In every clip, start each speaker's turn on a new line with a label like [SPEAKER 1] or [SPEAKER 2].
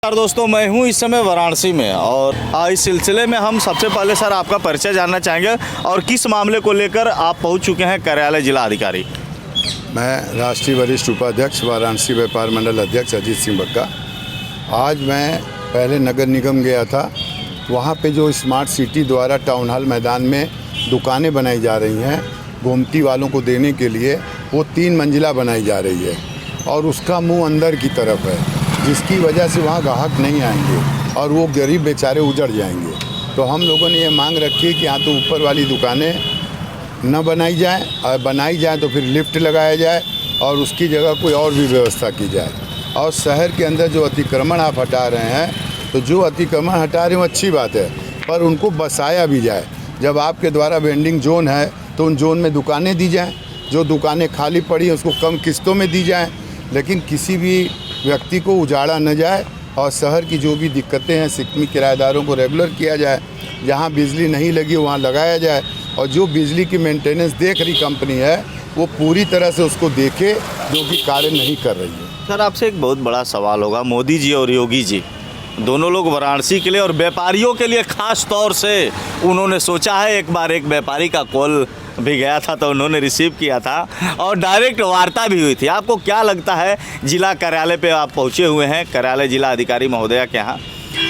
[SPEAKER 1] नमस्कार दोस्तों, मैं हूं इस समय वाराणसी में और इस सिलसिले में हम सबसे पहले सर आपका परिचय जानना चाहेंगे और किस मामले को लेकर आप पहुंच चुके हैं कार्यालय जिला अधिकारी।
[SPEAKER 2] मैं राष्ट्रीय वरिष्ठ उपाध्यक्ष वाराणसी व्यापार मंडल अध्यक्ष अजीत सिंह बग्गा। आज मैं पहले नगर निगम गया था, वहाँ पे जो स्मार्ट सिटी द्वारा टाउन हॉल मैदान में दुकानें बनाई जा रही हैं गोमती वालों को देने के लिए, वो 3 मंजिला बनाई जा रही है और उसका मुँह अंदर की तरफ है, जिसकी वजह से वहाँ ग्राहक नहीं आएंगे और वो गरीब बेचारे उजड़ जाएंगे। तो हम लोगों ने ये मांग रखी है कि यहाँ तो ऊपर वाली दुकानें न बनाई जाए, और बनाई जाए तो फिर लिफ्ट लगाया जाए और उसकी जगह कोई और भी व्यवस्था की जाए। और शहर के अंदर जो अतिक्रमण आप हटा रहे हैं, तो जो अतिक्रमण हटा रहे हैं वो अच्छी बात है, पर उनको बसाया भी जाए। जब आपके द्वारा वेंडिंग जोन है तो उन जोन में दुकानें दी जाएँ, जो दुकानें खाली पड़ी हैं उसको कम किस्तों में दी जाएँ, लेकिन किसी भी व्यक्ति को उजाड़ा न जाए। और शहर की जो भी दिक्कतें हैं सिक्मी किराएदारों को रेगुलर किया जाए, जहाँ बिजली नहीं लगी वहाँ लगाया जाए, और जो बिजली की मेंटेनेंस देख रही कंपनी है वो पूरी तरह से उसको देखे, जो कि कार्य नहीं कर रही है।
[SPEAKER 1] सर आपसे एक बहुत बड़ा सवाल होगा, मोदी जी और योगी जी दोनों लोग वाराणसी के लिए और व्यापारियों के लिए खास तौर से उन्होंने सोचा है। एक बार एक व्यापारी का कॉल भी गया था तो उन्होंने रिसीव किया था और डायरेक्ट वार्ता भी हुई थी। आपको क्या लगता है, जिला कार्यालय पे आप पहुंचे हुए हैं, कार्यालय जिला अधिकारी महोदया के यहाँ,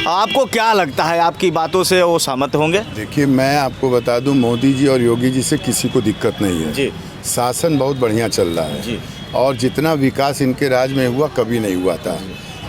[SPEAKER 1] आपको क्या लगता है, आपकी बातों से वो सहमत होंगे?
[SPEAKER 2] देखिए, मैं आपको बता दूं, मोदी जी और योगी जी से किसी को दिक्कत नहीं है
[SPEAKER 1] जी।
[SPEAKER 2] शासन बहुत बढ़िया चल रहा है
[SPEAKER 1] जी।
[SPEAKER 2] और जितना विकास इनके राज में हुआ कभी नहीं हुआ था।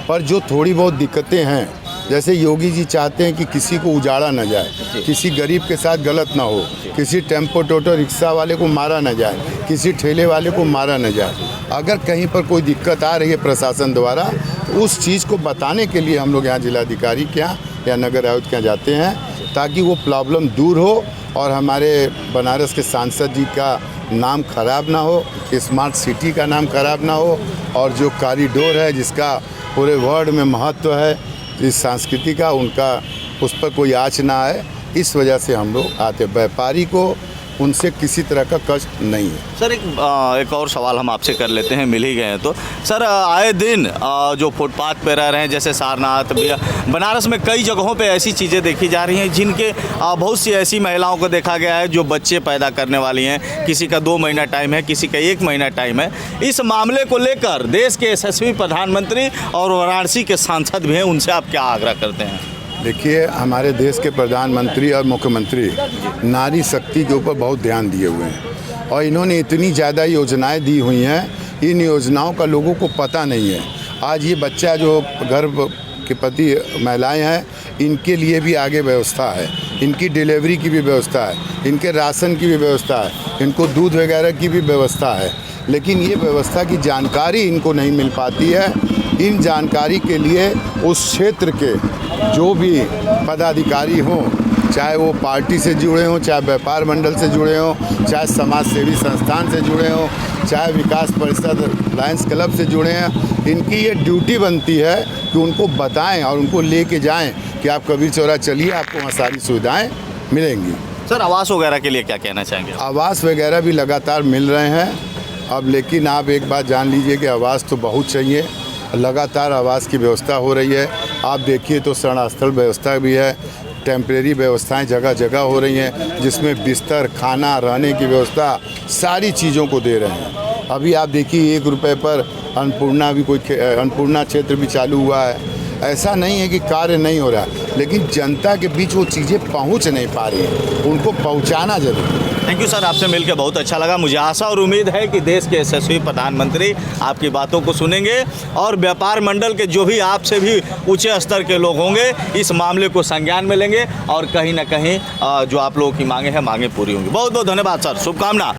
[SPEAKER 2] पर जो थोड़ी बहुत दिक्कतें हैं, जैसे योगी जी चाहते हैं कि किसी को उजाड़ा न जाए, किसी गरीब के साथ गलत ना हो, किसी टेम्पो टोटो रिक्शा वाले को मारा न जाए, किसी ठेले वाले को मारा न जाए। अगर कहीं पर कोई दिक्कत आ रही है प्रशासन द्वारा, तो उस चीज़ को बताने के लिए हम लोग यहाँ जिलाधिकारी के यहाँ या नगर आयुक्त के यहाँ जाते हैं, ताकि वो प्रॉब्लम दूर हो और हमारे बनारस के सांसद जी का नाम खराब ना हो, स्मार्ट सिटी का नाम खराब ना हो, और जो कॉरिडोर है जिसका पूरे वर्ल्ड में महत्व है इस संस्कृति का, उनका उस पर कोई आँच ना आए। इस वजह से हम लोग आते। व्यापारी को उनसे किसी तरह का कष्ट नहीं है।
[SPEAKER 1] सर एक और सवाल हम आपसे कर लेते हैं, मिल ही गए हैं तो। सर आए दिन जो फुटपाथ पे रह रहे हैं, जैसे सारनाथ, बनारस में कई जगहों पे ऐसी चीज़ें देखी जा रही हैं जिनके बहुत सी ऐसी महिलाओं को देखा गया है जो बच्चे पैदा करने वाली हैं। किसी का 2 महीना टाइम है, किसी का 1 महीना टाइम है। इस मामले को लेकर देश के यशस्वी प्रधानमंत्री और वाराणसी के सांसद भी हैं, उनसे आप क्या आग्रह करते हैं?
[SPEAKER 2] देखिए, हमारे देश के प्रधानमंत्री और मुख्यमंत्री नारी शक्ति के ऊपर बहुत ध्यान दिए हुए हैं और इन्होंने इतनी ज़्यादा योजनाएं दी हुई हैं, इन योजनाओं का लोगों को पता नहीं है। आज ये बच्चा जो गर्भवती महिलाएं हैं, इनके लिए भी आगे व्यवस्था है, इनकी डिलीवरी की भी व्यवस्था है, इनके राशन की भी व्यवस्था है, इनको दूध वगैरह की भी व्यवस्था है, लेकिन ये व्यवस्था की जानकारी इनको नहीं मिल पाती है। इन जानकारी के लिए उस क्षेत्र के जो भी पदाधिकारी हों, चाहे वो पार्टी से जुड़े हों, चाहे व्यापार मंडल से जुड़े हों, चाहे समाज सेवी संस्थान से जुड़े हों, चाहे विकास परिषद लायंस क्लब से जुड़े हैं, इनकी ये ड्यूटी बनती है कि उनको बताएं और उनको लेके जाएं कि आप कबीर चौरा चलिए, आपको वहाँ सारी सुविधाएं मिलेंगी।
[SPEAKER 1] सर आवास वगैरह के लिए क्या कहना चाहेंगे?
[SPEAKER 2] आवास वगैरह भी लगातार मिल रहे हैं अब, लेकिन आप एक बात जान लीजिए कि आवास तो बहुत चाहिए, लगातार आवास की व्यवस्था हो रही है। आप देखिए तो शरणास्थल व्यवस्था भी है, टेम्परेरी व्यवस्थाएं जगह जगह हो रही हैं, जिसमें बिस्तर, खाना, रहने की व्यवस्था, सारी चीज़ों को दे रहे हैं। अभी आप देखिए 1 रुपये पर अन्नपूर्णा भी अन्नपूर्णा क्षेत्र भी चालू हुआ है। ऐसा नहीं है कि कार्य नहीं हो रहा, लेकिन जनता के बीच वो चीज़ें पहुंच नहीं पा रही हैं, उनको पहुंचाना जरूरी है।
[SPEAKER 1] थैंक यू सर, आपसे मिलकर बहुत अच्छा लगा। मुझे आशा और उम्मीद है कि देश के यशस्वी प्रधानमंत्री आपकी बातों को सुनेंगे और व्यापार मंडल के जो भी आपसे भी ऊंचे स्तर के लोग होंगे इस मामले को संज्ञान में लेंगे और कहीं ना कहीं जो आप लोगों की मांगे हैं, मांगे पूरी होंगी। बहुत बहुत धन्यवाद सर, शुभकामना।